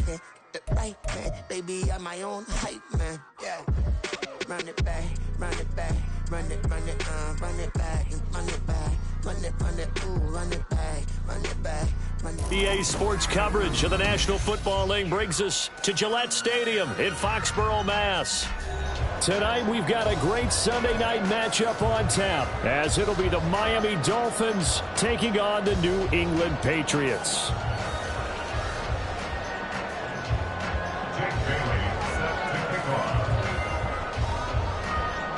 yeah. The right man, baby, I'm my own hype man, yeah. Run it back, run it back, run it back, and run it back, run it, ooh, run it back, run it back. EA Sports coverage of the National Football League brings us to Gillette Stadium in Foxborough, Mass. Tonight we've got a great Sunday night matchup on tap, as it'll be the Miami Dolphins taking on the New England Patriots.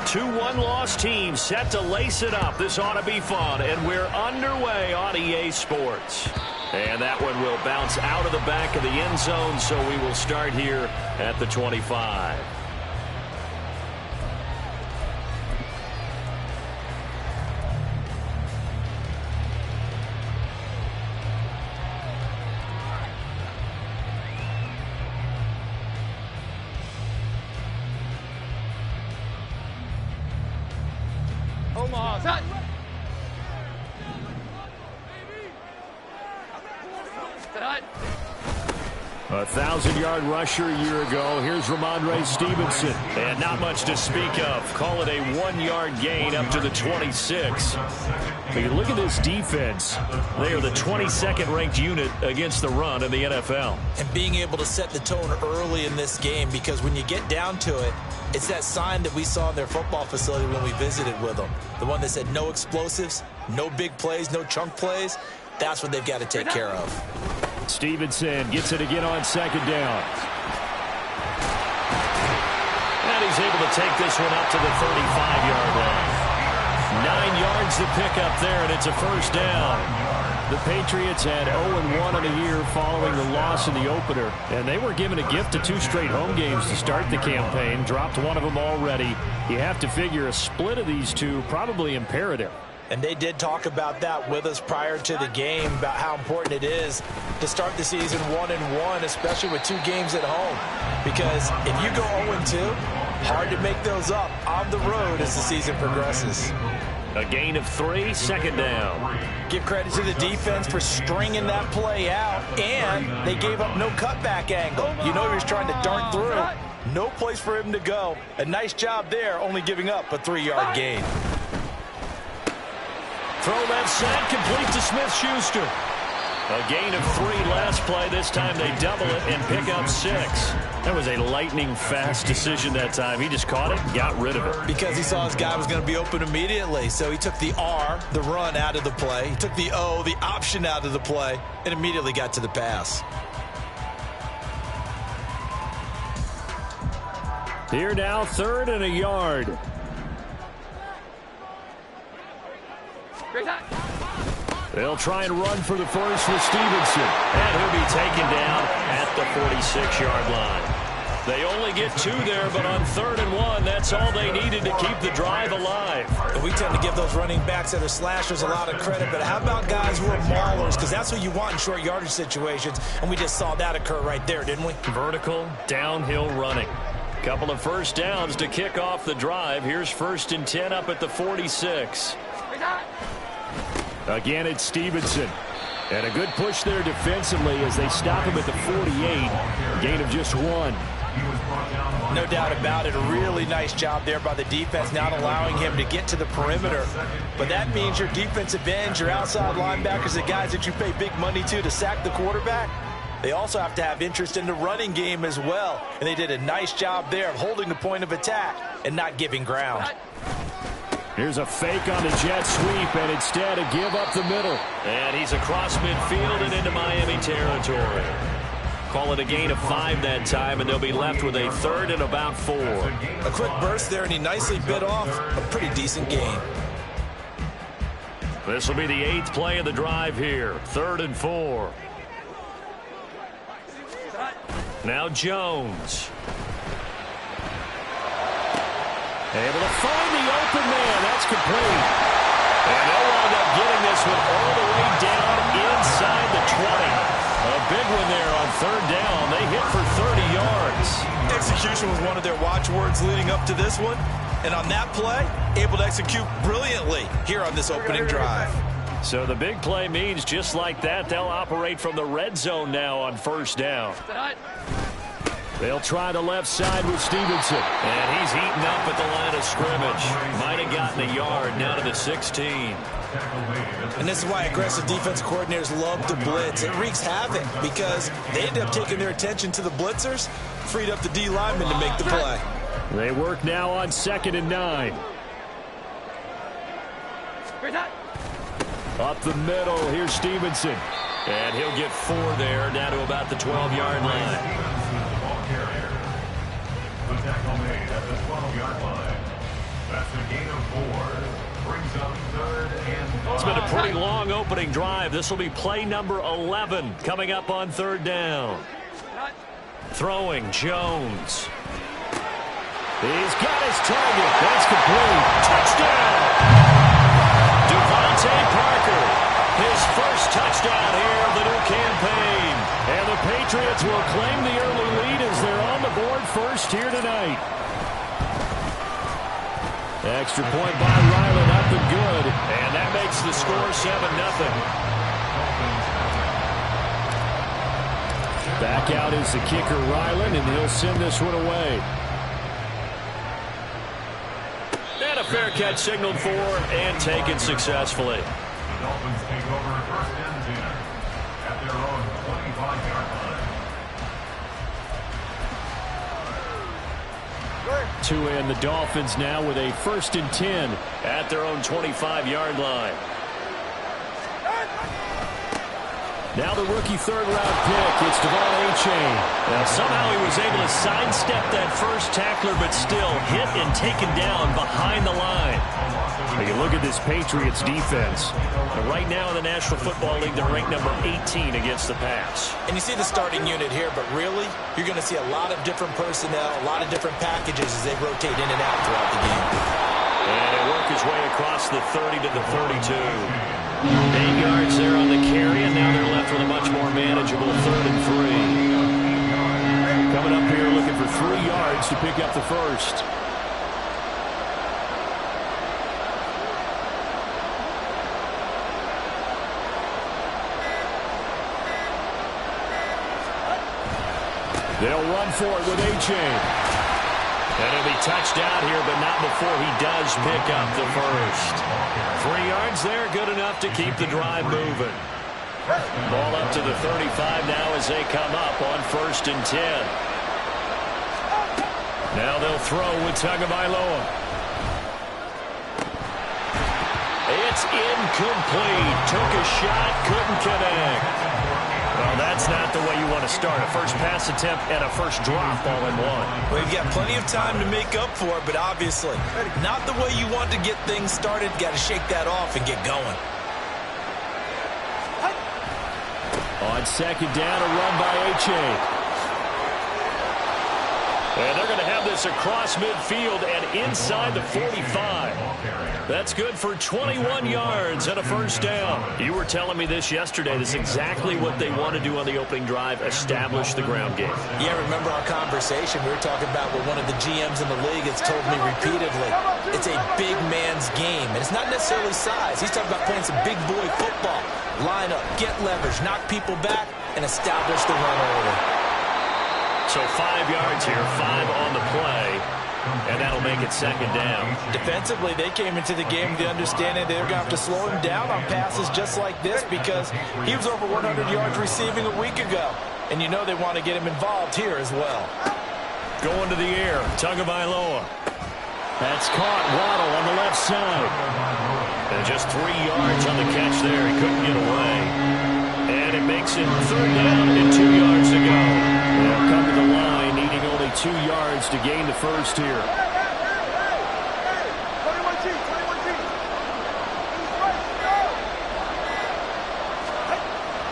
Two one-loss teams set to lace it up. This ought to be fun, and we're underway on EA Sports. And that one will bounce out of the back of the end zone, so we will start here at the 25. Omaha, 1,000-yard rusher a year ago. Here's Ramondre Stevenson. And not much to speak of. Call it a 1-yard gain up to the 26. But you look at this defense. They are the 22nd ranked unit against the run in the NFL. And being able to set the tone early in this game, because when you get down to it, it's that sign that we saw in their football facility when we visited with them. The one that said no explosives, no big plays, no chunk plays. That's what they've got to take care of. Stevenson gets it again on second down. And he's able to take this one up to the 35-yard line. 9 yards to pick up there, and it's a first down. The Patriots had 0-1 on the year following the loss in the opener, and they were given a gift of 2 straight home games to start the campaign. Dropped one of them already. You have to figure a split of these two probably imperative. And they did talk about that with us prior to the game, about how important it is to start the season 1-1, especially with 2 games at home. Because if you go 0-2, hard to make those up on the road as the season progresses. A gain of 3, second down. Give credit to the defense for stringing that play out, and they gave up no cutback angle. You know he was trying to dart through. No place for him to go. A nice job there, only giving up a 3-yard gain. Throw left side, complete to Smith-Schuster. A gain of 3 last play. This time they double it and pick up 6. That was a lightning-fast decision that time. He just caught it and got rid of it. Because he saw his guy was going to be open immediately. So he took the R, the run, out of the play. He took the O, the option, out of the play, and immediately got to the pass. Here now, 3rd and a yard. They'll try and run for the first with Stevenson. And he'll be taken down at the 46-yard line. They only get 2 there, but on 3rd and 1, that's all they needed to keep the drive alive. And we tend to give those running backs that are slashers a lot of credit, but how about guys who are maulers? Because that's what you want in short yardage situations, and we just saw that occur right there, didn't we? Vertical, downhill running. Couple of first downs to kick off the drive. Here's 1st and 10 up at the 46. Again, it's Stevenson. And a good push there defensively as they stop him at the 48. Gain of just 1. No doubt about it. A really nice job there by the defense, not allowing him to get to the perimeter. But that means your defensive ends, your outside linebackers, the guys that you pay big money to sack the quarterback, they also have to have interest in the running game as well. And they did a nice job there of holding the point of attack and not giving ground. Here's a fake on the jet sweep, and instead a give up the middle. And he's across midfield and into Miami territory. Call it a gain of 5 that time, and they'll be left with a 3rd and about 4. A quick burst there, and he nicely bit off a pretty decent gain. This will be the 8th play of the drive here. 3rd and 4. Now Jones. Able to find the open man. That's complete. And they'll wind up getting this one all the way down inside the 20. A big one there on 3rd down. They hit for 30 yards. Execution was one of their watchwords leading up to this one. And on that play, able to execute brilliantly here on this opening drive. So the big play means just like that, they'll operate from the red zone now on first down. They'll try the left side with Stevenson. And he's eaten up at the line of scrimmage. Might have gotten a yard, now to the 16. And this is why aggressive defense coordinators love to blitz. It wreaks havoc because they end up taking their attention to the blitzers, freed up the D lineman to make the play. They work now on 2nd and 9. Up the middle, here's Stevenson. And he'll get 4 there, down to about the 12-yard line. The tackle made at the 12-yard line. That's a gain of 4. Brings up 3rd and 5. It's been a pretty long opening drive. This will be play number 11 coming up on 3rd down. Throwing Jones. He's got his target. That's complete. Touchdown! Devontae Parker. His first touchdown here of the new campaign. And the Patriots will claim the early lead as they're on the board first here tonight. Extra point by Ryland up and good. And that makes the score 7-0. Back out is the kicker, Ryland, and he'll send this one away. And a fair catch signaled for and taken successfully. The Dolphins take over 1st and 10 at their own 25-yard line. To end the Dolphins now with a 1st and 10 at their own 25-yard line. Now the rookie 3rd-round pick, it's Devon A-Chain. Now somehow he was able to sidestep that first tackler, but still hit and taken down behind the line. Now you look at this Patriots defense. Right now in the National Football League, they're ranked number 18 against the pass. And you see the starting unit here, but really, you're going to see a lot of different personnel, a lot of different packages as they rotate in and out throughout the game. And they work his way across the 30 to the 32. 8 yards there on the carry, and now they're left with a much more manageable 3rd and 3. Coming up here looking for 3 yards to pick up the first. They'll run for it with A-Chain. And he'll be touched down here, but not before he does pick up the first. 3 yards there, good enough to keep the drive moving. Ball up to the 35 now as they come up on 1st and 10. Now they'll throw with Tagovailoa. It's incomplete. Took a shot, couldn't connect. Well, that's not the way you want to start. A first pass attempt and a first drop all in one. Well, you've got plenty of time to make up for it, but obviously not the way you want to get things started. Got to shake that off and get going. On 2nd down, a run by A-Chain. And they're going to have this across midfield and inside the 45. That's good for 21 yards and a first down. You were telling me this yesterday. This is exactly what they want to do on the opening drive, establish the ground game. Yeah, remember our conversation. We were talking about what one of the GMs in the league has told me repeatedly. It's a big man's game, and it's not necessarily size. He's talking about playing some big boy football. Line up, get leverage, knock people back, and establish the run early. So 5 yards here, 5 on the play, and that'll make it 2nd down. Defensively, they came into the game with the understanding they're going to have to slow him down on passes just like this because he was over 100 yards receiving a week ago. And you know they want to get him involved here as well. Going to the air, Tagovailoa. That's caught. Waddle on the left side. And just 3 yards on the catch there. He couldn't get away. And it makes it 3rd down and 2 yards to go. They'll come to the line, needing only 2 yards to gain the first here.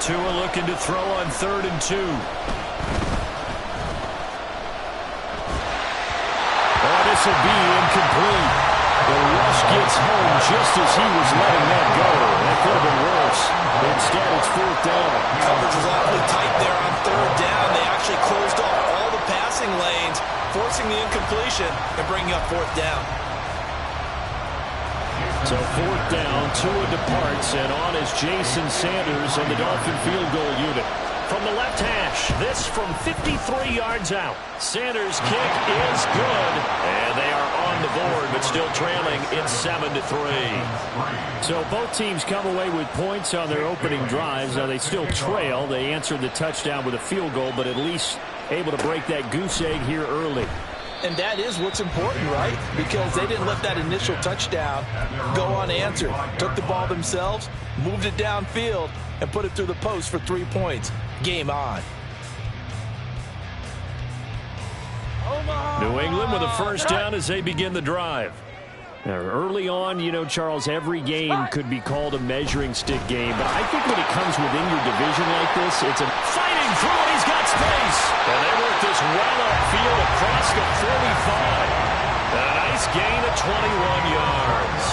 Tua looking to throw on 3rd and 2. Oh, this will be incomplete. The rush gets home just as he was letting that go. That could have been worse. Instead, it's 4th down. Coverage was awfully tight there on 3rd down. They actually closed off all the passing lanes, forcing the incompletion and bringing up 4th down. So 4th down, Tua departs, and on is Jason Sanders and the Dolphin field goal unit. From the left hash, this from 53 yards out. Sanders' kick is good, and they are on the board, but still trailing in 7-3. So both teams come away with points on their opening drives. Now they still trail. They answered the touchdown with a field goal, but at least able to break that goose egg here early. And that is what's important, right? Because they didn't let that initial touchdown go unanswered. Took the ball themselves, moved it downfield, and put it through the post for 3 points. Game on. New England with a first down as they begin the drive. Now, early on, you know, Charles, every game could be called a measuring stick game. But I think when it comes within your division like this, it's a fighting through it. He's got space. And they work this well upfield across the 45. A nice gain of 21 yards.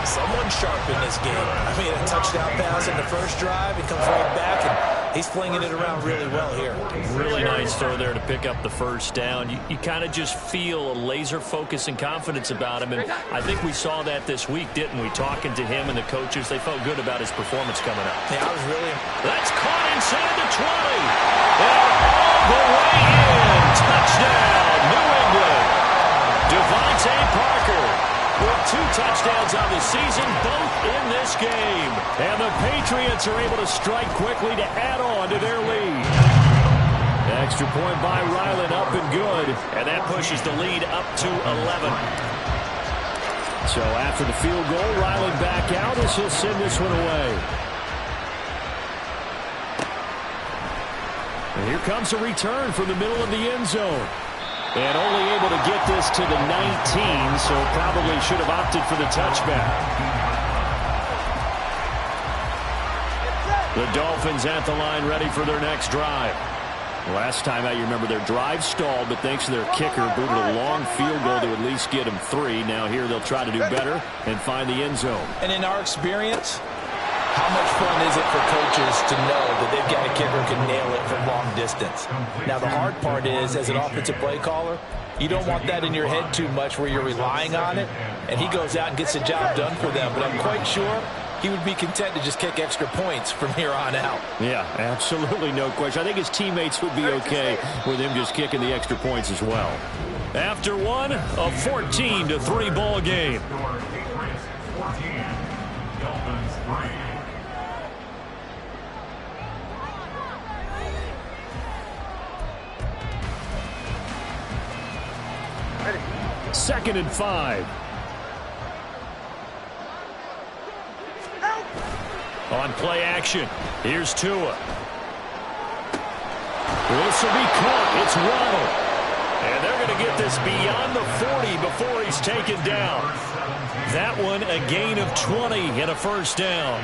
Someone sharp in this game. I mean, a touchdown pass in the first drive. He comes right back, and he's flinging it around really well here. Really nice throw there to pick up the first down. You kind of just feel a laser focus and confidence about him, and I think we saw that this week, didn't we? Talking to him and the coaches, they felt good about his performance coming up. Yeah, I was really... That's caught inside the 20. And all the way in. Touchdown, New England. Devontae Parker with 2 touchdowns on the season, both in this game. And the Patriots are able to strike quickly to add on to their lead. Extra point by Ryland, up and good. And that pushes the lead up to 11. So after the field goal, Ryland back out as he'll send this one away. And here comes a return from the middle of the end zone. And only able to get this to the 19, so probably should have opted for the touchback. The Dolphins at the line ready for their next drive. Last time out, you remember their drive stalled, but thanks to their kicker, booted a long field goal to at least get them 3. Now here they'll try to do better and find the end zone. And in our experience, how much fun is it for coaches to know that they've got a kicker who can nail it from long distance? Now, the hard part is, as an offensive play caller, you don't want that in your head too much where you're relying on it, and he goes out and gets the job done for them. But I'm quite sure he would be content to just kick extra points from here on out. Yeah, absolutely no question. I think his teammates would be okay with him just kicking the extra points as well. After one, a 14-3 ball game. Patriots 14, Dolphins 3. Second and 5. On play action, here's Tua. This will be caught. It's Ronald. And they're going to get this beyond the 40 before he's taken down. That one a gain of 20 and a first down.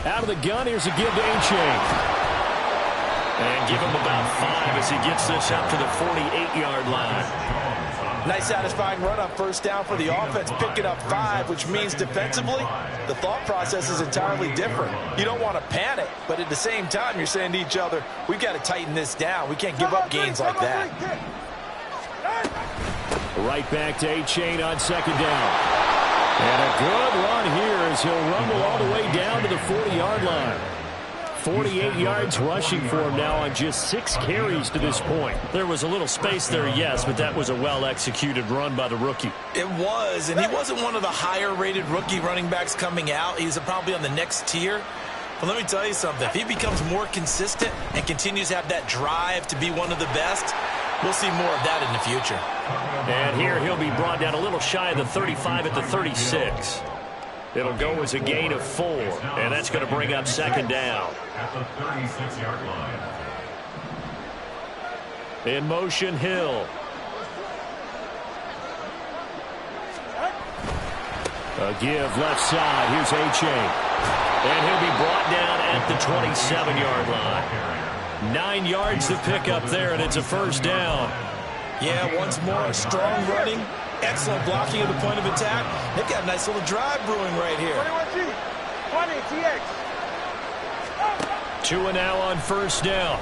Out of the gun, here's a give to A-Chain. And give him about 5 as he gets this up to the 48-yard line. Nice satisfying run on first down for the offense, picking up 5, which means defensively, the thought process is entirely different. You don't want to panic, but at the same time, you're saying to each other, we've got to tighten this down. We can't give up gains like that. Right back to A-Chain on second down. And a good run here as he'll rumble all the way down to the 40-yard line. 48 yards rushing for him now on just 6 carries to this point. There was a little space there, yes, but that was a well-executed run by the rookie. It was, and he wasn't one of the higher-rated rookie running backs coming out. He's probably on the next tier. But let me tell you something. If he becomes more consistent and continues to have that drive to be one of the best, we'll see more of that in the future. And here he'll be brought down a little shy of the 35 at the 36. It'll go as a gain of 4, and that's going to bring up second down. At the 36-yard line. In motion, Hill. A give left side. Here's A-Chain. And he'll be brought down at the 27-yard line. 9 yards to pick up there, and it's a first down. Yeah, once more, strong running, excellent blocking at the point of attack. They've got a nice little drive brewing right here. 20 TX. Tua now on first down.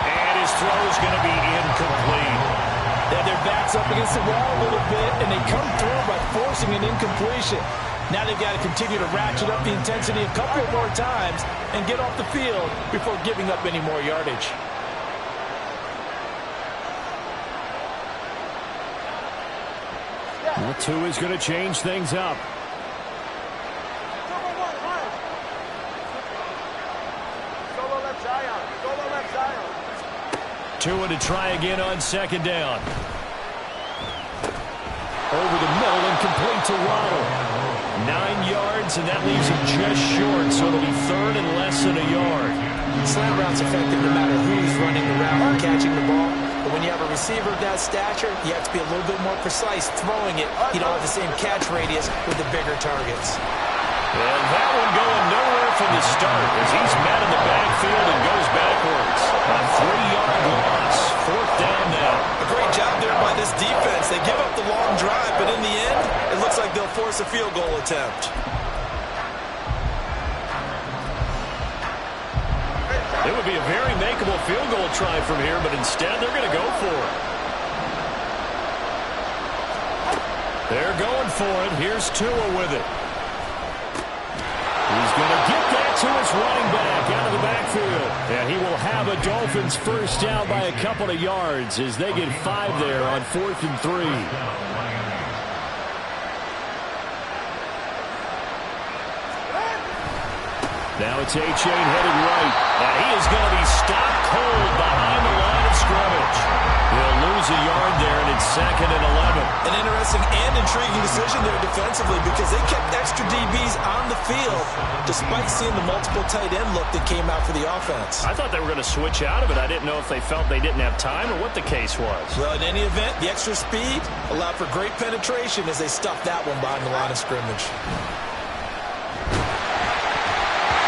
And his throw is going to be incomplete. Yeah, their back's up against the wall a little bit, and they come through by forcing an incompletion. Now they've got to continue to ratchet up the intensity a couple more times and get off the field before giving up any more yardage. Well, Tua is going to change things up. Tua to try again on second down. Over the middle and complete to Waddle. 9 yards, and that leaves him just short, so it'll be third and less than a yard. Slant route's effective no matter who's running the route and catching the ball. But when you have a receiver of that stature, you have to be a little bit more precise throwing it. You don't have the same catch radius with the bigger targets. And that one going nowhere from the start as he's met in the backfield and goes backwards. A 3-yard loss. Fourth down now. A great job there by this defense. They give up the long drive, but in the end, it looks like they'll force a field goal attempt. It would be a very makeable field goal try from here, but instead they're going to go for it. They're going for it. Here's Tua with it. He's going to get that to his running back out of the backfield. And he will have a Dolphins first down by a couple of yards as they get 5 there on 4th and 3. Now it's A-Chain headed right. And he is going to be stopped cold behind the line of scrimmage. He'll lose a yard there, and it's 2nd and 11. An interesting and intriguing decision there defensively because they kept extra DBs on the field despite seeing the multiple tight end look that came out for the offense. I thought they were going to switch out of it. I didn't know if they felt they didn't have time or what the case was. Well, in any event, the extra speed allowed for great penetration as they stuffed that one behind the line of scrimmage.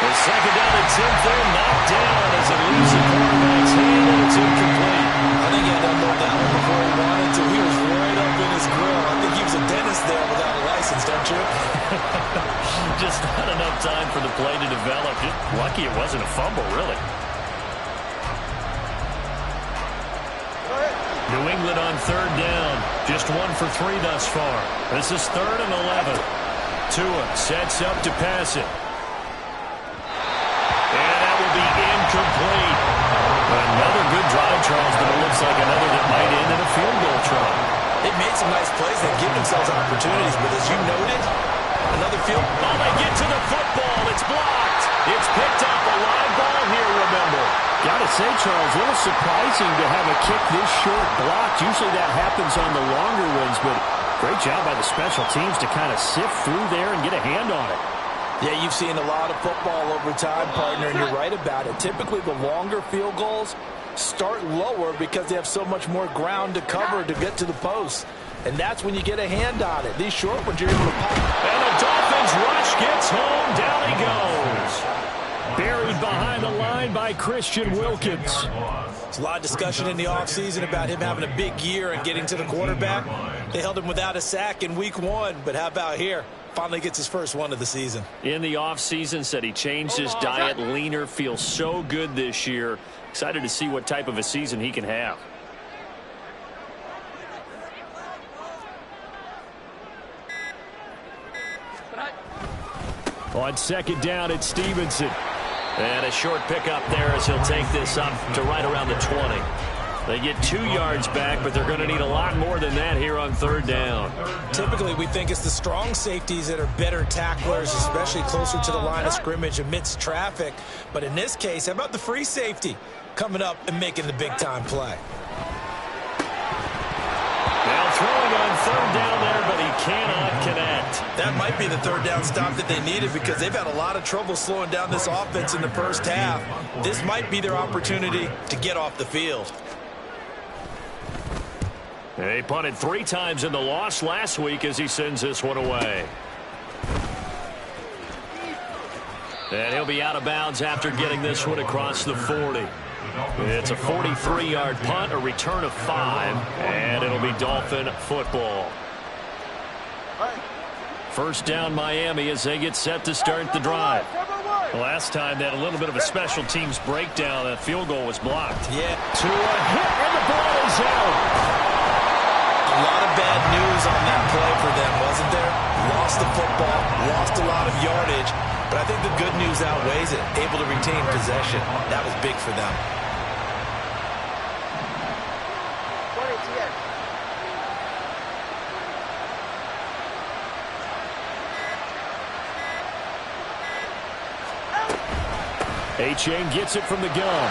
The second down and 10th there, knocked down as it leaves the quarterback's hand, and it's incomplete. I think he had to unload that one before he wanted to. He was right up in his grill. I think he was a dentist there without a license, don't you? Just not enough time for the play to develop. Just lucky it wasn't a fumble, really. New England on 3rd down. Just 1 for 3 thus far. This is 3rd and 11. Tua sets up to pass it. Incomplete. Another good drive, Charles, but it looks like another that might end in a field goal try. They've made some nice plays. They've given themselves opportunities, but as you noted, another field. Oh, they get to the football. It's blocked. It's picked up. A live ball here, remember. Got to say, Charles, a little surprising to have a kick this short blocked. Usually that happens on the longer ones, but great job by the special teams to kind of sift through there and get a hand on it. Yeah, you've seen a lot of football over time, partner, and you're right about it. Typically, the longer field goals start lower because they have so much more ground to cover to get to the post. And that's when you get a hand on it. These short ones, you're able to pop. And the Dolphins rush gets home. Down he goes. Buried behind the line by Christian Wilkins. There's a lot of discussion in the offseason about him having a big year and getting to the quarterback. They held him without a sack in week 1, but how about here? Finally gets his first one of the season. In the offseason, said he changed his diet, leaner, feels so good this year. Excited to see what type of a season he can have. On 2nd down, it's Stevenson. And a short pickup there as he'll take this up to right around the 20. They get 2 yards back, but they're going to need a lot more than that here on 3rd down. Typically, we think it's the strong safeties that are better tacklers, especially closer to the line of scrimmage amidst traffic. But in this case, how about the free safety coming up and making the big-time play? Now throwing on 3rd down there, but he cannot connect. That might be the 3rd down stop that they needed because they've had a lot of trouble slowing down this offense in the first half. This might be their opportunity to get off the field. He punted 3 times in the loss last week as he sends this one away. And he'll be out of bounds after getting this one across the 40. It's a 43-yard punt, a return of 5, and it'll be Dolphin football. First down Miami as they get set to start the drive. The last time they had a little bit of a special teams breakdown, that field goal was blocked. Yeah. To a hit, and the ball is out. A lot of bad news on that play for them, wasn't there? Lost the football, lost a lot of yardage, but I think the good news outweighs it. Able to retain possession. That was big for them. A-Chain gets it from the gun.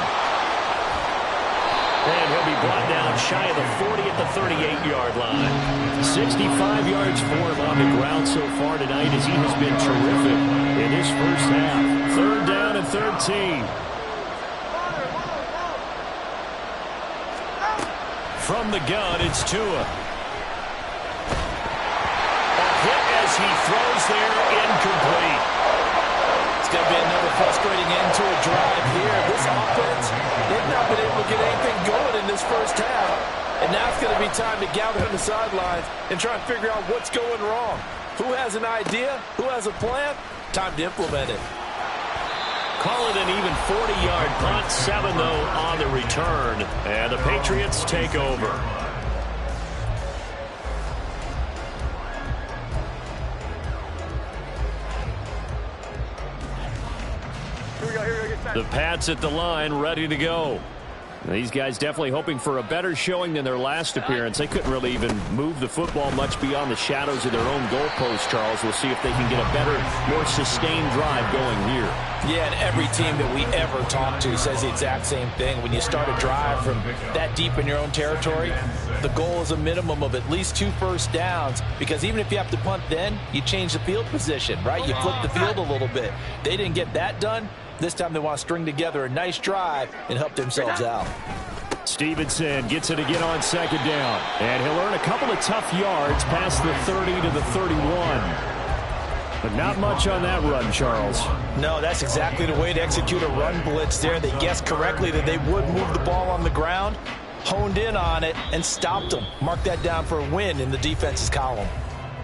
And he'll be brought down shy of the 40 at the 38-yard line. 65 yards for him on the ground so far tonight as he has been terrific in his first half. Third down and 13. From the gun, it's Tua. A hit as he throws there, incomplete. It's going to be another frustrating end to a drive here. This offense, they've not been able to get anything going in this first half. And now it's going to be time to gather on the sidelines and try and figure out what's going wrong. Who has an idea? Who has a plan? Time to implement it. Call it an even 40-yard punt. 7, though, on the return. And the Patriots take over. The Pats at the line, ready to go. These guys definitely hoping for a better showing than their last appearance. They couldn't really even move the football much beyond the shadows of their own goalpost, Charles. We'll see if they can get a better, more sustained drive going here. Yeah, and every team that we ever talk to says the exact same thing. When you start a drive from that deep in your own territory, the goal is a minimum of at least 2 first downs, because even if you have to punt then, you change the field position, right? You flip the field a little bit. They didn't get that done. This time they want to string together a nice drive and help themselves out. Stevenson gets it again on second down. And he'll earn a couple of tough yards past the 30 to the 31. But not much on that run, Charles. No, that's exactly the way to execute a run blitz there. They guessed correctly that they would move the ball on the ground, honed in on it, and stopped them. Mark that down for a win in the defense's column.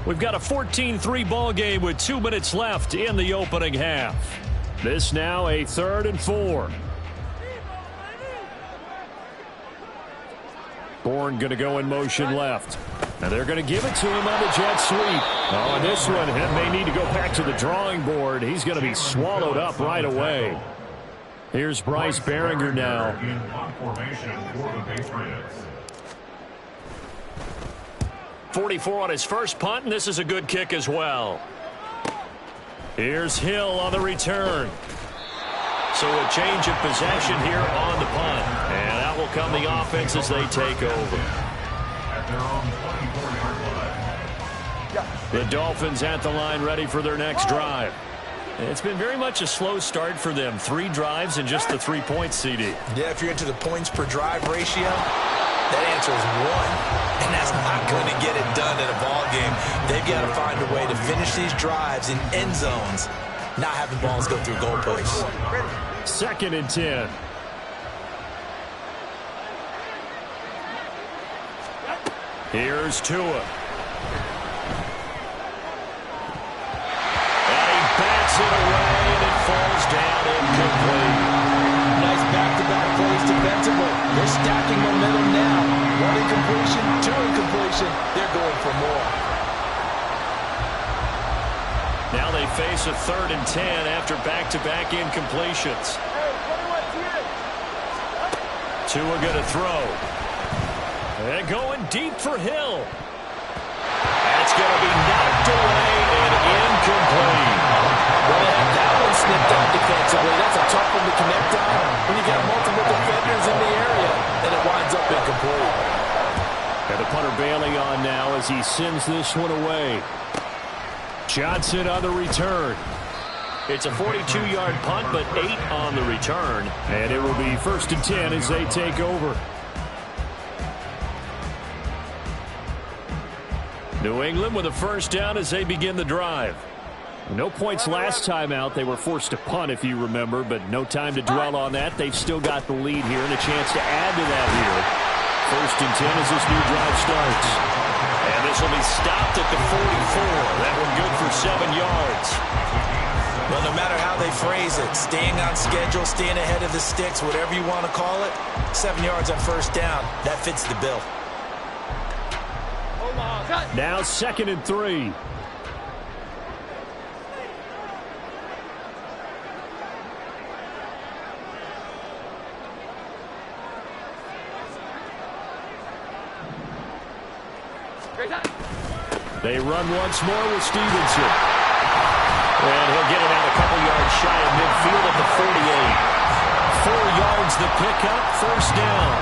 We've got a 14-3 ball game with 2 minutes left in the opening half. This now a 3rd and 4. Bourne going to go in motion left. And they're going to give it to him on the jet sweep. Oh, and this one, he may need to go back to the drawing board. He's going to be swallowed up right away. Here's Bryce Behringer now. 44 on his first punt, and this is a good kick as well. Here's Hill on the return. So a change of possession here on the punt. And out will come the offense as they take over. The Dolphins at the line ready for their next drive. It's been very much a slow start for them. 3 drives and just the 3 points, CD. Yeah, if you're into the points per drive ratio, that answer is 1. And that's not going to get it done in a ball game. They've got to find a way to finish these drives in end zones, not having balls go through goalposts. 2nd and 10. Here's Tua. And he bats it away, and it falls down incomplete. Nice back-to-back plays defensively. They're stacking momentum now. 1 incompletion, 2 incompletion. They're going for more. Now they face a 3rd and 10 after back-to-back incompletions. Tua going to throw. And going deep for Hill. That's going to be knocked away and incomplete. Well, they have that one snipped out defensively. That's a tough one to connect on when you got multiple defenders in the area, and it winds up incomplete. And the punter bailing on now as he sends this one away. Johnson on the return. It's a 42-yard punt, but 8 on the return. And it will be 1st and 10 as they take over. New England with a first down as they begin the drive. No points last time out. They were forced to punt, if you remember, but no time to dwell on that. They've still got the lead here and a chance to add to that here. 1st and 10 as this new drive starts. And this will be stopped at the 44. That one good for 7 yards. Well, no matter how how they phrase it. Staying on schedule, staying ahead of the sticks, whatever you want to call it. 7 yards on first down. That fits the bill. Now 2nd and 3. They run once more with Stevenson. And he'll get it out a couple yards shy of midfield at the 48. 4 yards the pickup, first down.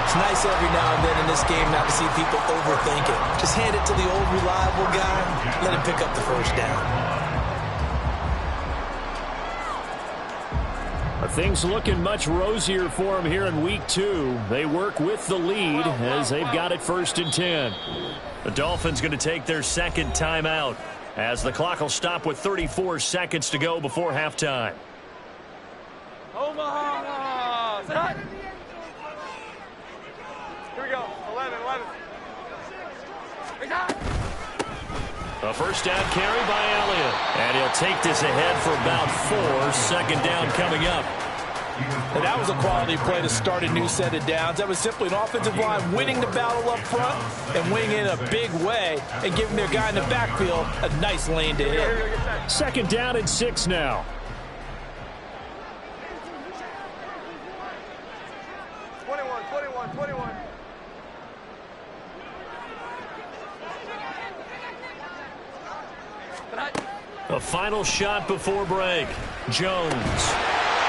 It's nice every now and then in this game not to see people overthink it. Just hand it to the old reliable guy, let him pick up the first down. Things looking much rosier for him here in week 2. They work with the lead as they've got it 1st and 10. The Dolphins going to take their 2nd timeout as the clock will stop with 34 seconds to go before halftime. Omaha! Set. Here we go. 11. A first down carry by Elliott. And he'll take this ahead for about 4. 2nd down coming up. And that was a quality play to start a new set of downs. That was simply an offensive line winning the battle up front and winning in a big way and giving their guy in the backfield a nice lane to hit. 2nd down and 6 now. A final shot before break. Jones.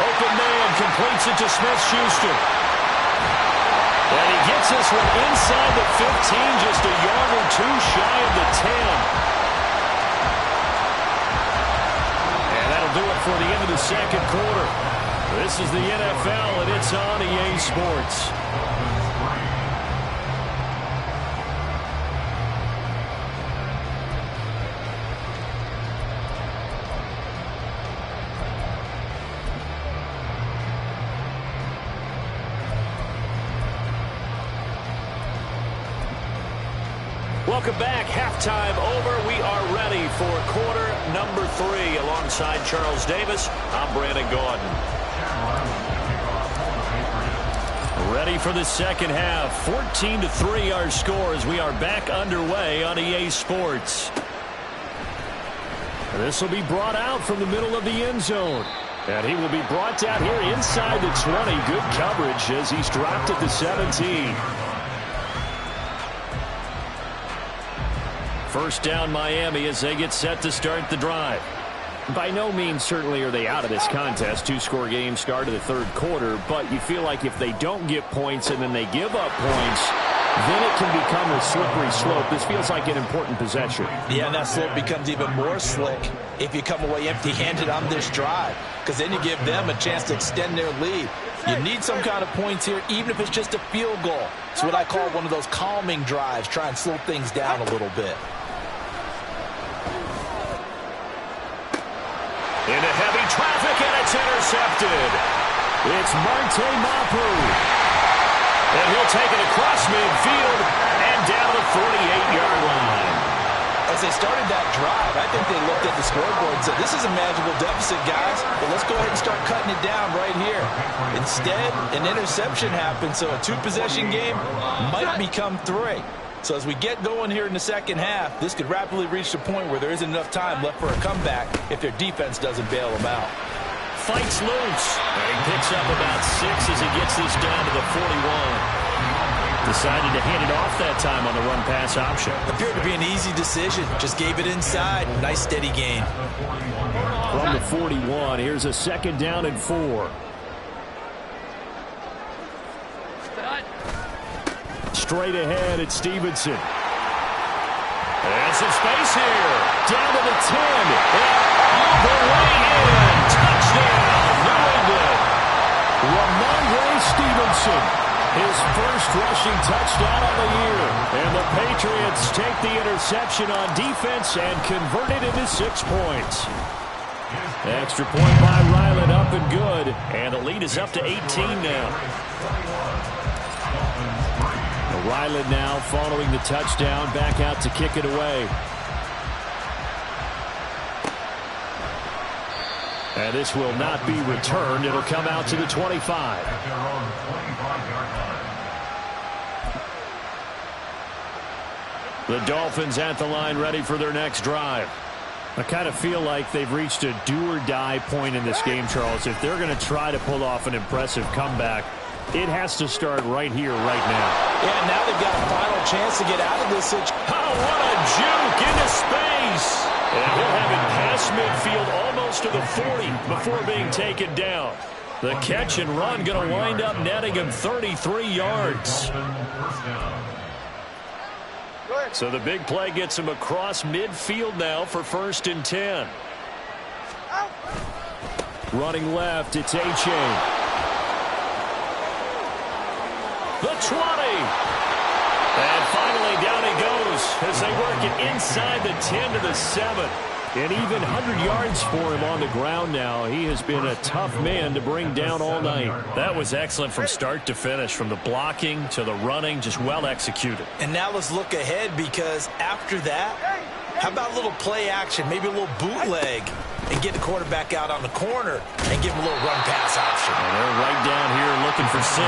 Open man, completes it to Smith-Schuster. And he gets this one inside the 15, just a yard or 2 shy of the 10. And that'll do it for the end of the 2nd quarter. This is the NFL, and it's on EA Sports. Welcome back. Halftime over. We are ready for quarter number 3. Alongside Charles Davis, I'm Brandon Gordon. Ready for the 2nd half. 14-3 our score as we are back underway on EA Sports. This will be brought out from the middle of the end zone. And he will be brought down here inside the 20. Good coverage as he's dropped at the 17. First down Miami as they get set to start the drive. By no means certainly are they out of this contest. 2-score game start of the 3rd quarter, but you feel like if they don't get points and then they give up points, then it can become a slippery slope. This feels like an important possession. Yeah, and that slope becomes even more slick if you come away empty-handed on this drive, because then you give them a chance to extend their lead. You need some kind of points here, even if it's just a field goal. It's what I call one of those calming drives. Try and slow things down a little bit. Into heavy traffic, and it's intercepted. It's Marte Mapu. And he'll take it across midfield and down the 48-yard line. As they started that drive, I think they looked at the scoreboard and said, this is a manageable deficit, guys, but let's go ahead and start cutting it down right here. Instead, an interception happened, so a 2-possession game might become 3. So as we get going here in the 2nd half, this could rapidly reach the point where there isn't enough time left for a comeback if their defense doesn't bail them out. Fights loose. And he picks up about 6 as he gets this down to the 41. Decided to hand it off that time on the run-pass option. Appeared to be an easy decision. Just gave it inside. Nice steady gain. From the 41, here's a 2nd down and 4. Straight ahead at Stevenson. And some space here. Down to the 10. And the way in. Touchdown, New England. Ramondre Stevenson. His first rushing touchdown of the year. And the Patriots take the interception on defense and convert it into 6 points. Extra point by Ryland, up and good. And the lead is up to 18 now. Ryland now following the touchdown, back out to kick it away. And this will not be returned. It'll come out to the 25. At their own 25-yard line. The Dolphins at the line, ready for their next drive. I kind of feel like they've reached a do-or-die point in this game, Charles. If they're going to try to pull off an impressive comeback, it has to start right here, right now. Yeah, now they've got a final chance to get out of this situation. Oh, what a juke into space. And he'll have it past midfield almost to the 40 before being taken down. The catch and run going to wind up netting him 33 yards. First down. So the big play gets him across midfield now for 1st and 10. Running left, it's A-Chain. The 20. And finally down he goes as they work it inside the 10 to the 7. And even 100 yards for him on the ground now. He has been a tough man to bring down all night. That was excellent from start to finish, from the blocking to the running, just well executed. And now let's look ahead, because after that, how about a little play action, maybe a little bootleg, and get the quarterback out on the corner and give him a little run pass option. And they're right down here looking for 6.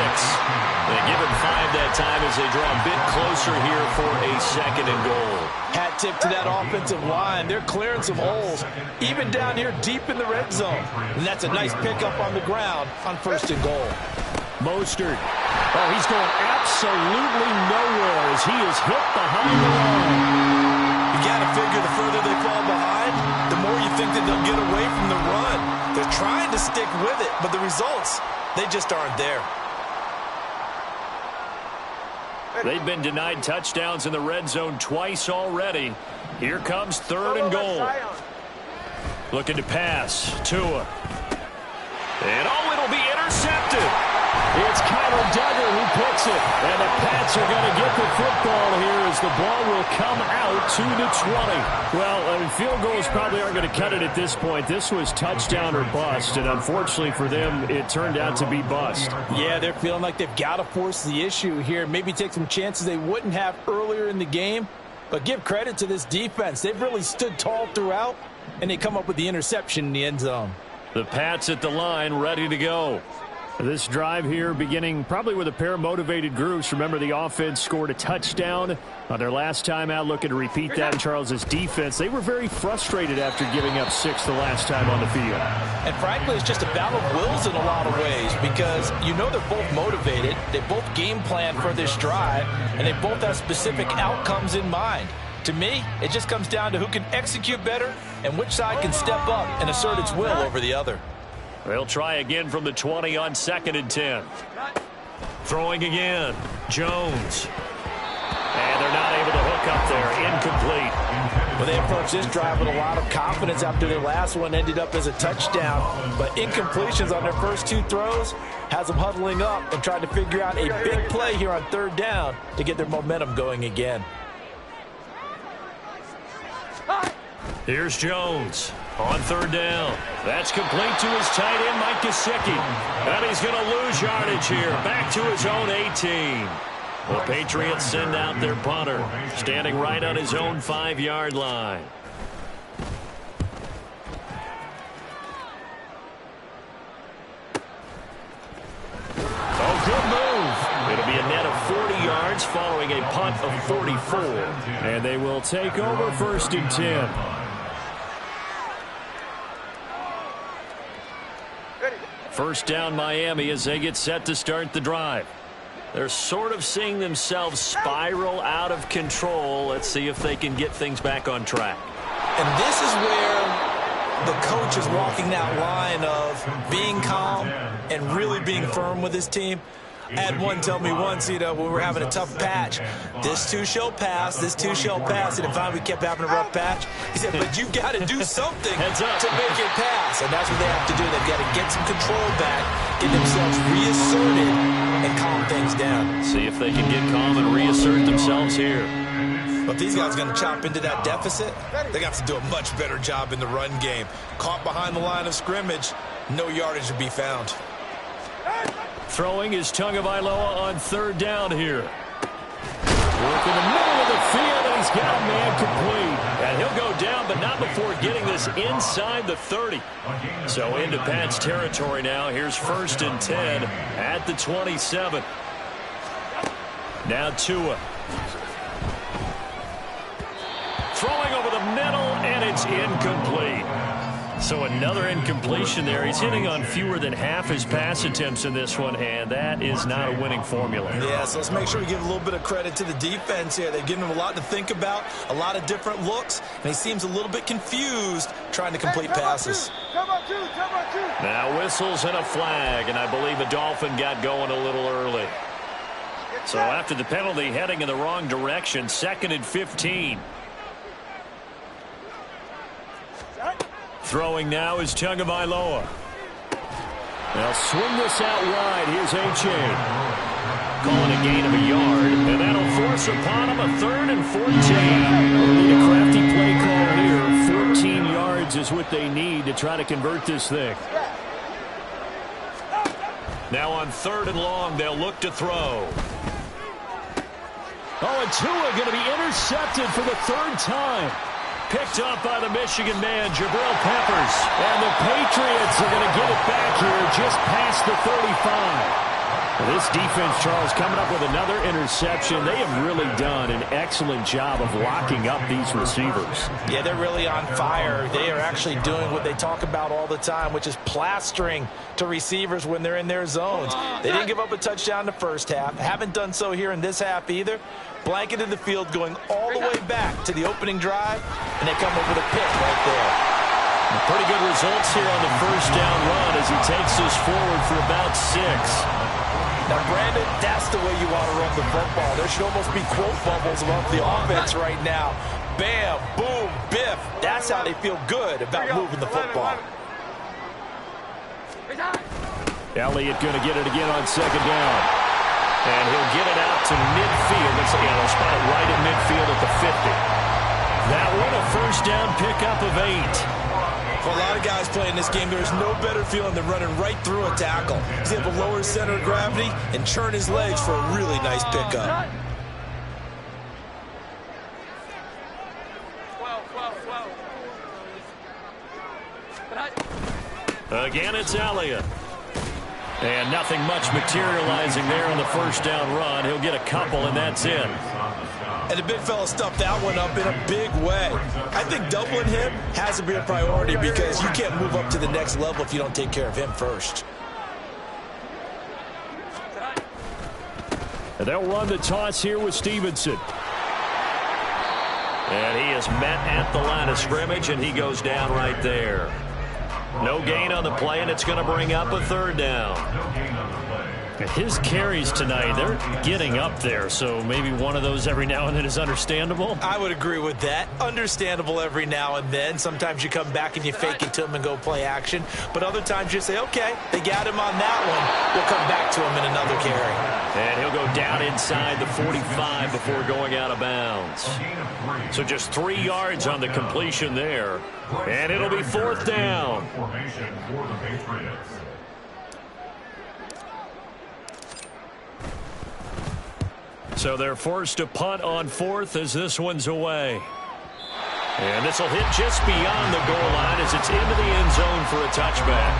They give him 5 that time as they draw a bit closer here for a 2nd and goal. Hat tip to that offensive line. They're clearing some holes, even down here deep in the red zone. And that's a nice pickup on the ground on 1st and goal. Mostert. Oh, he's going absolutely nowhere as he is hit behind the line. You got to figure the further they fall behind, the more you think that they'll get away from the run. They're trying to stick with it, but the results, they just aren't there. They've been denied touchdowns in the red zone twice already. Here comes 3rd and goal. Looking to pass. Tua. And it'll be intercepted. It's Kyler Duggar who picks it. And the Pats are going to get the football here as the ball will come out to the 20. Well, field goals probably aren't going to cut it at this point. This was touchdown or bust, and unfortunately for them, it turned out to be bust. Yeah, they're feeling like they've got to force the issue here. Maybe take some chances they wouldn't have earlier in the game. But give credit to this defense. They've really stood tall throughout, and they come up with the interception in the end zone. The Pats at the line, ready to go. This drive here beginning probably with a pair of motivated groups. Remember, the offense scored a touchdown on their last time out, looking to repeat that in Charles's defense. They were very frustrated after giving up 6 the last time on the field. And frankly, it's just a battle of wills in a lot of ways, because you know they're both motivated. They both game plan for this drive, and they both have specific outcomes in mind. To me, it just comes down to who can execute better and which side can step up and assert its will over the other. They'll try again from the 20 on 2nd and 10. Throwing again. Jones. And they're not able to hook up there. Incomplete. Well, they approached this drive with a lot of confidence after their last one ended up as a touchdown. But incompletions on their first 2 throws has them huddling up and trying to figure out a big play here on 3rd down to get their momentum going again. Here's Jones on 3rd down. That's complete to his tight end, Mike Gesicki. And he's going to lose yardage here. Back to his own 18. The Patriots send out their punter, standing right on his own 5-yard line. Oh, good move. It'll be a net of 40 yards following a punt of 44. And they will take over 1st and 10. First down Miami as they get set to start the drive. They're sort of seeing themselves spiral out of control. Let's see if they can get things back on track. And this is where the coach is walking that line of being calm and really being firm with his team. I had one tell me once, when we were having a tough patch, this too shall pass, this too shall pass. And finally we kept having a rough patch. He said, but you've got to do something to make it pass. And that's what they have to do. They've got to get some control back, get themselves reasserted, and calm things down. See if they can get calm and reassert themselves here. But if these guys are going to chop into that deficit, they got to do a much better job in the run game. Caught behind the line of scrimmage, no yardage to be found. Throwing is Tagovailoa on 3rd down here. Work in the middle of the field, and he's got a man complete. And he'll go down, but not before getting this inside the 30. So into Pat's territory now. Here's 1st and 10 at the 27. Now Tua. Throwing over the middle, and it's incomplete. So another incompletion there. He's hitting on fewer than half his pass attempts in this one, and that is not a winning formula. Yeah, so let's make sure we give a little bit of credit to the defense here. They've given him a lot to think about, a lot of different looks, and he seems a little bit confused trying to complete passes. Now whistles and a flag, and I believe the Dolphin got going a little early. So after the penalty, heading in the wrong direction, 2nd and 15. Throwing now is Tagovailoa. They'll swing this out wide. Here's A.J. Calling a gain of a yard, and that'll force upon him a 3rd and 14. Need a crafty play call here. 14 yards is what they need to try to convert this thing. Now on 3rd and long, they'll look to throw. Oh, and Tua going to be intercepted for the 3rd time. Picked up by the Michigan man, Jabril Peppers. And the Patriots are going to get it back here just past the 35. This defense, Charles, coming up with another interception. They have really done an excellent job of locking up these receivers. Yeah, they're really on fire. They are actually doing what they talk about all the time, which is plastering to receivers when they're in their zones. They didn't give up a touchdown in the first half. Haven't done so here in this half either. Blanketed the field going all the way back to the opening drive, and they come up with a pick right there. Pretty good results here on the 1st down run as he takes this forward for about 6. Now, Brandon, that's the way you want to run the football. There should almost be quote bubbles about the offense right now. Bam, boom, biff. That's how they feel good about moving the football. Elliott going to get it again on 2nd down. And he'll get it out to midfield. They'll spot it right at midfield at the 50. That one, a 1st down pickup of 8. For a lot of guys playing this game, there's no better feeling than running right through a tackle. He's able to lower his center of gravity and churn his legs for a really nice pickup. 12. Again, it's Elliott. And nothing much materializing there on the 1st down run. He'll get a couple, and that's in. And the big fella stuffed that one up in a big way. I think doubling him has to be a priority because you can't move up to the next level if you don't take care of him first. And they'll run the toss here with Stevenson. And he is met at the line of scrimmage, and he goes down right there. No gain on the play, and it's going to bring up a 3rd down. His carries tonight, they're getting up there, so maybe one of those every now and then is understandable. I would agree with that. Understandable every now and then. Sometimes you come back and you fake it to him and go play action. But other times you say, okay, they got him on that one. We'll come back to him in another carry. And he'll go down inside the 45 before going out of bounds. So just 3 yards on the completion there. And it'll be 4th down. So they're forced to punt on 4th as this one's away. And this will hit just beyond the goal line as it's into the end zone for a touchback.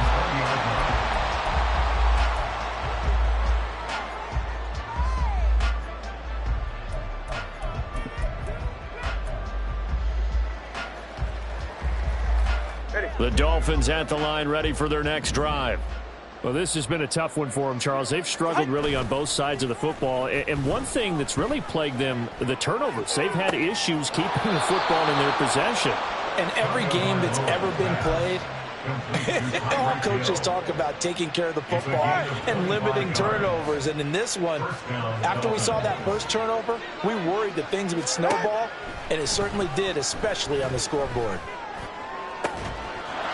The Dolphins at the line, ready for their next drive. Well, this has been a tough one for them, Charles. They've struggled really on both sides of the football. And one thing that's really plagued them, the turnovers. They've had issues keeping the football in their possession. And every game that's ever been played, all coaches talk about taking care of the football and limiting turnovers. And in this one, after we saw that first turnover, we worried that things would snowball, and it certainly did, especially on the scoreboard.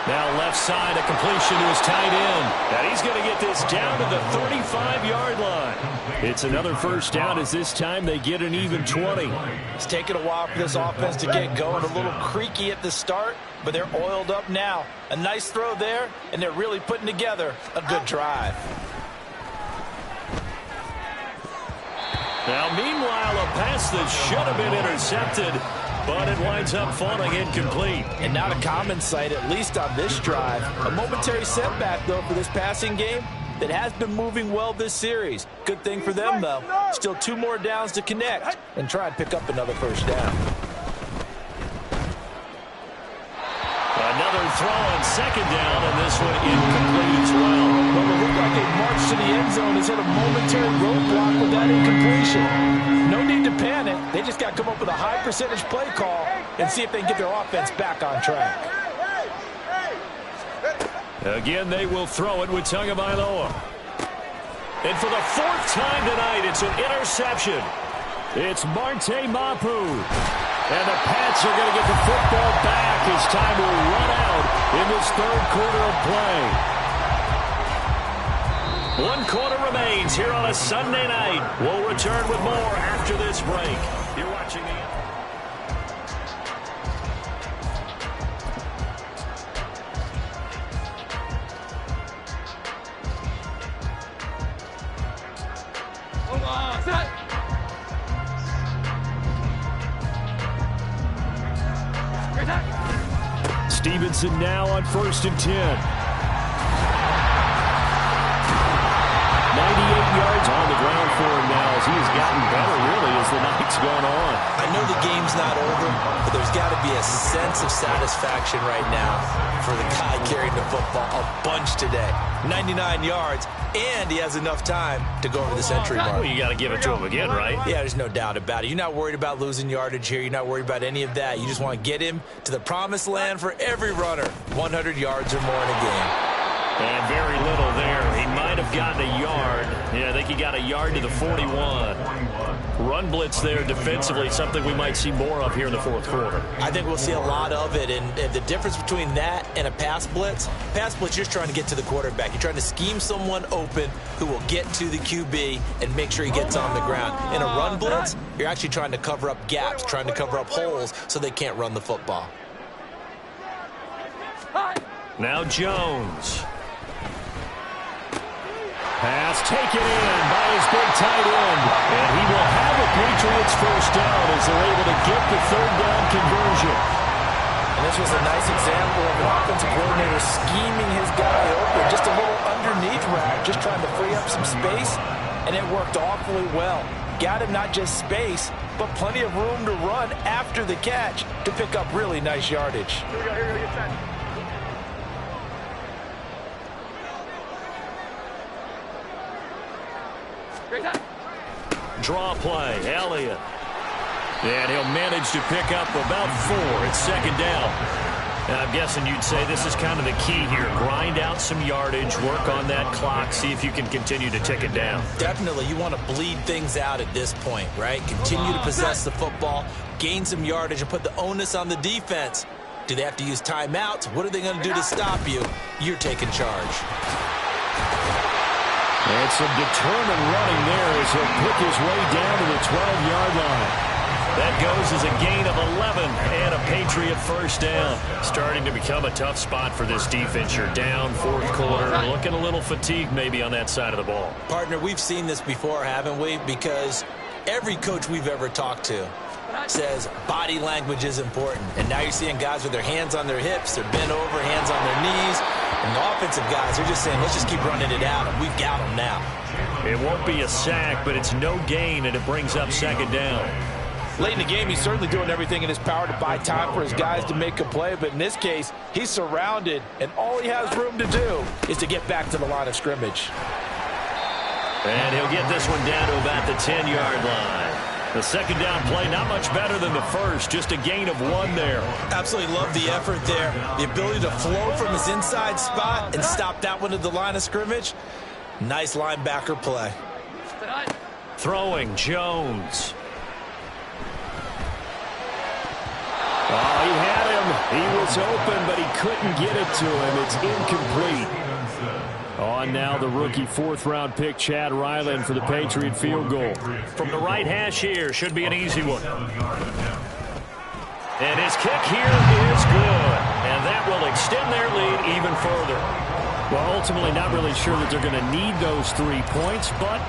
Now left side, a completion to his tight end. And he's going to get this down to the 35-yard line. It's another 1st down as this time they get an even 20. It's taken a while for this offense to get going. A little creaky at the start, but they're oiled up now. A nice throw there, and they're really putting together a good drive. Now, meanwhile, a pass that should have been intercepted but it winds up falling incomplete. And not a common sight, at least on this drive. A momentary setback, though, for this passing game that has been moving well this series. Good thing for them, though. Still 2 more downs to connect and try and pick up another first down. Another throw on second down, and this one incomplete as well. Well, it looked like a march to the end zone has hit a momentary roadblock with that incompletion. No need to panic. They just got to come up with a high percentage play call and see if they can get their offense back on track. Again, they will throw it with Tagovailoa. And for the 4th time tonight, it's an interception. It's Marte Mapu. And the Pats are going to get the football back as time will run out in this 3rd quarter of play. 1 quarter remains here on a Sunday night. We'll return with more after this break. You're watching the... Stevenson now on 1st and 10. 98 yards on the ground for him now as he has gotten better, really, as the night's gone on. I know the game's not over, but there's got to be a sense of satisfaction right now for the guy carrying the football a bunch today. 99 yards, and he has enough time to go over the century mark. Well, you got to give it to him again, right? Yeah, there's no doubt about it. You're not worried about losing yardage here. You're not worried about any of that. You just want to get him to the promised land for every runner. 100 yards or more in a game. And very little there. He might have gotten a yard. Yeah, I think he got a yard to the 41. Run blitz there defensively, something we might see more of here in the 4th quarter. I think we'll see a lot of it. And the difference between that and a pass blitz, you're just trying to get to the quarterback. You're trying to scheme someone open who will get to the QB and make sure he gets on the ground. In a run blitz, you're actually trying to cover up gaps, trying to cover up holes so they can't run the football. Now Jones. Pass taken in by his big tight end. And he will have a Patriots first down as they're able to get the 3rd down conversion. And this was a nice example of an offensive coordinator scheming his guy open. Just a little underneath route, just trying to free up some space. And it worked awfully well. Got him not just space, but plenty of room to run after the catch to pick up really nice yardage. Here we go, get set. Draw play, Elliott. And he'll manage to pick up about 4. It's 2nd down. And I'm guessing you'd say this is kind of the key here. Grind out some yardage, work on that clock, see if you can continue to tick it down. Definitely. You want to bleed things out at this point, right? Continue to possess the football, gain some yardage, and put the onus on the defense. Do they have to use timeouts? What are they going to do to stop you? You're taking charge. And some determined running there as he'll pick his way down to the 12-yard line. That goes as a gain of 11 and a Patriot first down. Starting to become a tough spot for this defense. You're down 4th quarter, looking a little fatigued maybe on that side of the ball. Partner, we've seen this before, haven't we? Because every coach we've ever talked to says body language is important. And now you're seeing guys with their hands on their hips, they're bent over, hands on their knees. And the offensive guys are just saying, let's just keep running it out, and we've got them now. It won't be a sack, but it's no gain, and it brings up 2nd down. Late in the game, he's certainly doing everything in his power to buy time for his guys to make a play. But in this case, he's surrounded, and all he has room to do is to get back to the line of scrimmage. And he'll get this one down to about the 10-yard line. The 2nd down play, not much better than the first, just a gain of 1 there. Absolutely love the effort there. The ability to flow from his inside spot and stop that one at the line of scrimmage. Nice linebacker play. Throwing, Jones. Oh, he had him. He was open, but he couldn't get it to him. It's incomplete. On now the rookie 4th-round pick, Chad Ryland, for the Patriot field goal. From the right hash here, should be an easy one. And his kick here is good. And that will extend their lead even further. Well, ultimately not really sure that they're going to need those 3 points, but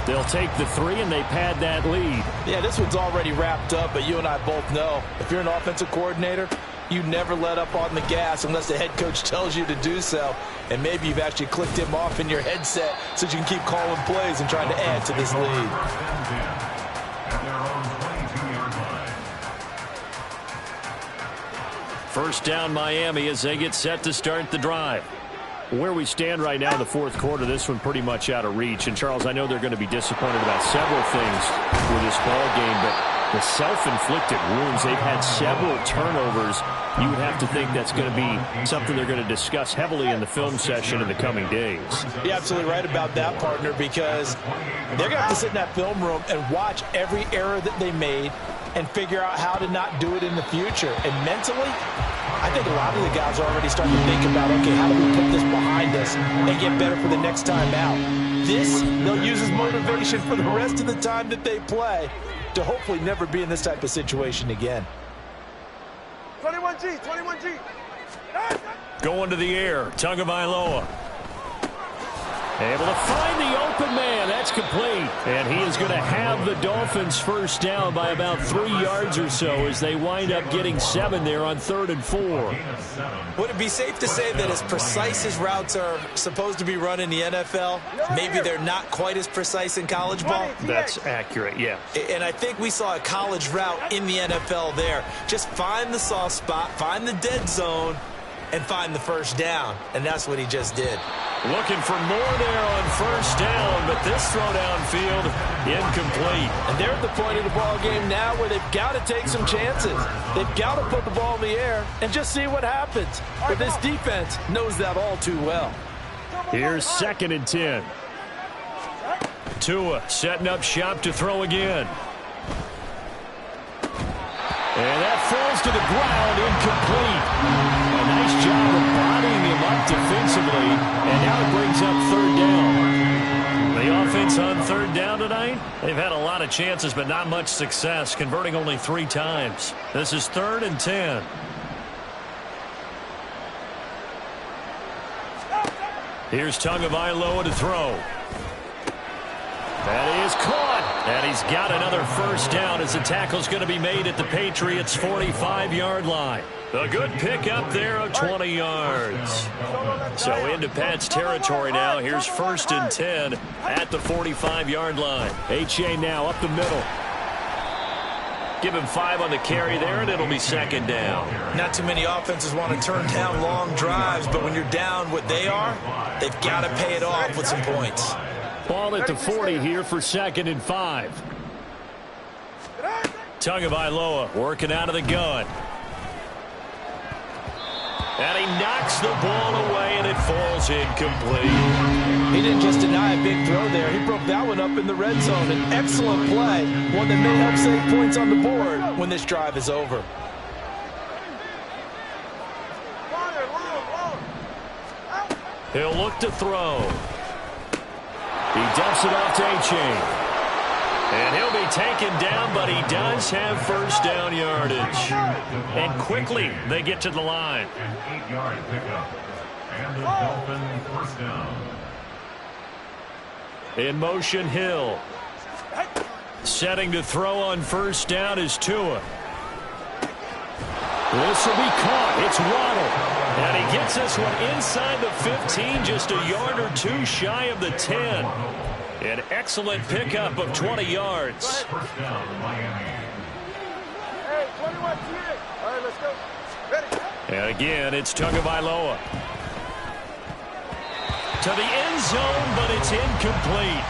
They'll take the 3, and they pad that lead. Yeah, this one's already wrapped up, but you and I both know if you're an offensive coordinator, you never let up on the gas unless the head coach tells you to do so. And maybe you've actually clicked him off in your headset so you can keep calling plays and trying to add to this lead. First down, Miami, as they get set to start the drive. Where we stand right now in the fourth quarter, this one pretty much out of reach. And, Charles, I know they're going to be disappointed about several things with this ball game, but the self-inflicted wounds, they've had several turnovers. You would have to think that's going to be something they're going to discuss heavily in the film session in the coming days. You're absolutely right about that, partner, because they're going to have to sit in that film room and watch every error that they made and figure out how to not do it in the future. And mentally, I think a lot of the guys are already starting to think about, okay, how do we put this behind us and get better for the next time out? This, they'll use as motivation for the rest of the time that they play to hopefully never be in this type of situation again. 21G, 21G. Going to the air, Tagovailoa. Able to find the open man. That's complete. And he is going to have the Dolphins first down by about 3 yards or so as they wind up getting 7 there on 3rd and 4. Would it be safe to say that as precise as routes are supposed to be run in the NFL, maybe they're not quite as precise in college ball? That's accurate, yeah. And I think we saw a college route in the NFL there. Just find the soft spot, find the dead zone, and find the first down. And that's what he just did. Looking for more there on first down, but this throw downfield incomplete. And they're at the point of the ball game now where they've got to take some chances. They've got to put the ball in the air and just see what happens. But this defense knows that all too well. Here's 2nd and 10. Tua setting up shop to throw again. And that falls to the ground, incomplete. A nice job of bodying him up defensively, and now it brings up 3rd down. The offense on 3rd down tonight, they've had a lot of chances, but not much success, converting only 3 times. This is 3rd and 10. Here's Tagovailoa to throw. That is caught, and he's got another first down as the tackle's going to be made at the Patriots' 45-yard line. A good pickup there of 20 yards. So into Pat's territory now. Here's 1st and 10 at the 45-yard line. H.A. now up the middle. Give him 5 on the carry there, and it'll be 2nd down. Not too many offenses want to turn down long drives, but when you're down what they are, they've got to pay it off with some points. Ball at the 40 here for 2nd and 5. Tagovailoa working out of the gun. And he knocks the ball away, and it falls incomplete. He didn't just deny a big throw there. He broke that one up in the red zone. An excellent play, one that may help save points on the board when this drive is over. He'll look to throw. He dumps it off to A-Chain. And he'll be taken down, but he does have first down yardage. And quickly, they get to the line. An 8-yard pickup. And the Dolphins first down. In motion, Hill. Setting to throw on first down is Tua. This will be caught. It's Waddle. And he gets this one inside the 15, just a yard or 2 shy of the 10. An excellent pickup of 20 yards. First down, Miami. Hey, 21 T8. All right, let's go. Ready. And again, it's Tagovailoa. To the end zone, but it's incomplete.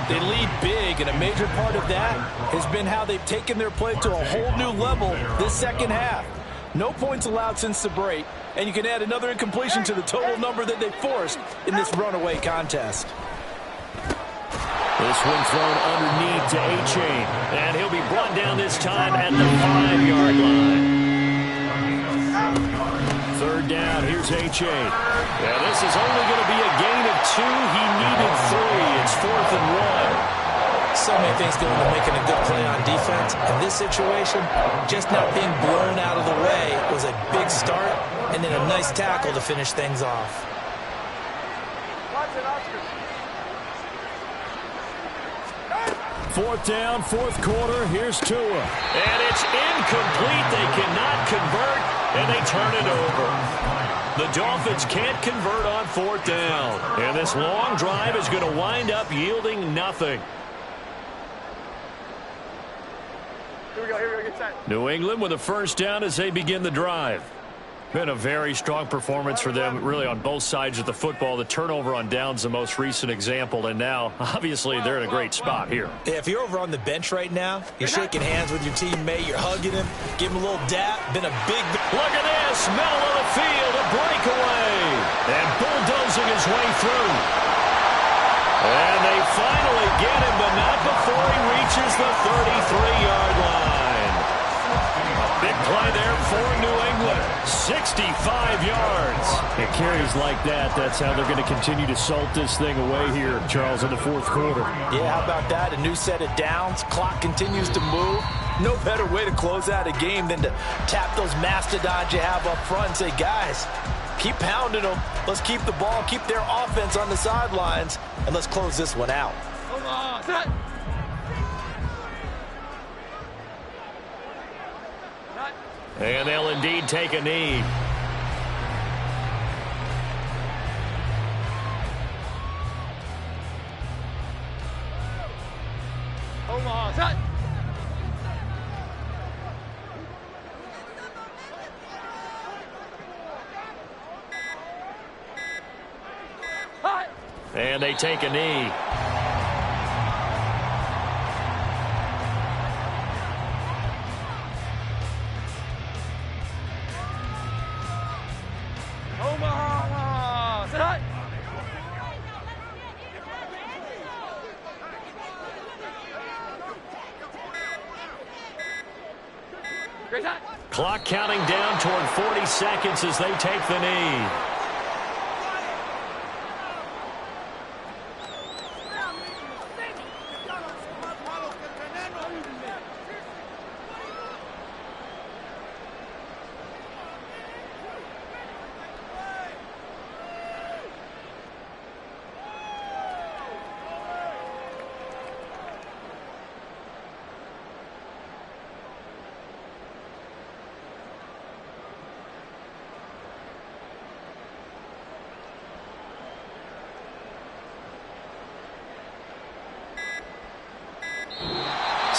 They lead big, and a major part of that has been how they've taken their play to a whole new level this second half. No points allowed since the break, and you can add another incompletion to the total number that they forced in this runaway contest. This one thrown underneath to A-Chain, and he'll be brought down this time at the 5-yard line. 3rd down, here's A-Chain. Yeah, this is only going to be a gain of 2. He needed 3. It's 4th and 1. So many things go into making a good play on defense. In this situation, just not being blown out of the way was a big start, and then a nice tackle to finish things off. Watch it, Oscar. Fourth down, fourth quarter. Here's Tua. And it's incomplete. They cannot convert, and they turn it over. The Dolphins can't convert on fourth down. And this long drive is going to wind up yielding nothing. Here we go, get set. New England with a first down as they begin the drive. Been a very strong performance for them, really, on both sides of the football. The turnover on downs, the most recent example, and now, obviously, they're in a great spot here. Yeah, if you're over on the bench right now, you're shaking hands with your teammate, you're hugging him, give him a little dap. Been a big... Look at this, middle of the field, a breakaway, and bulldozing his way through. And they finally get him, but not before he reaches the 33-yard line. Big play there for New England. 65 yards. It carries like that. That's how they're going to continue to salt this thing away here, Charles, in the fourth quarter. Yeah, how about that? A new set of downs. Clock continues to move. No better way to close out a game than to tap those mastodons you have up front and say, guys, keep pounding them. Let's keep the ball, keep their offense on the sidelines, and let's close this one out. Hold on, set. And they'll indeed take a knee. Hold on, set. And they take a knee. Clock counting down toward 40 seconds as they take the knee.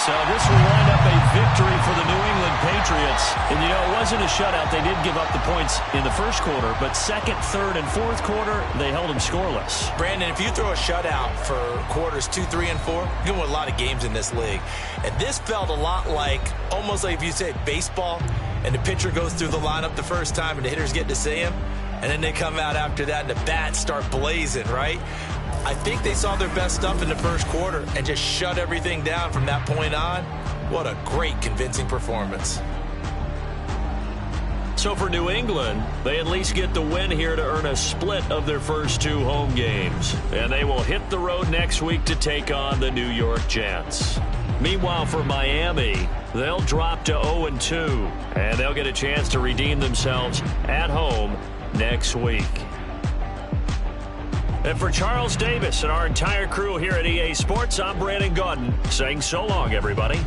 So this will wind up a victory for the New England Patriots. And, you know, it wasn't a shutout. They did give up the points in the first quarter, but second, third, and fourth quarter, they held them scoreless. Brandon, if you throw a shutout for quarters 2, 3, and 4, you're going to win a lot of games in this league. And this felt a lot like, almost like if you say baseball, and the pitcher goes through the lineup the first time, and the hitters get to see him, and then they come out after that, and the bats start blazing, right? I think they saw their best stuff in the first quarter and just shut everything down from that point on. What a great, convincing performance. So for New England, they at least get the win here to earn a split of their first 2 home games. And they will hit the road next week to take on the New York Jets. Meanwhile, for Miami, they'll drop to 0-2, and they'll get a chance to redeem themselves at home next week. And for Charles Davis and our entire crew here at EA Sports, I'm Brandon Gaudin saying so long, everybody.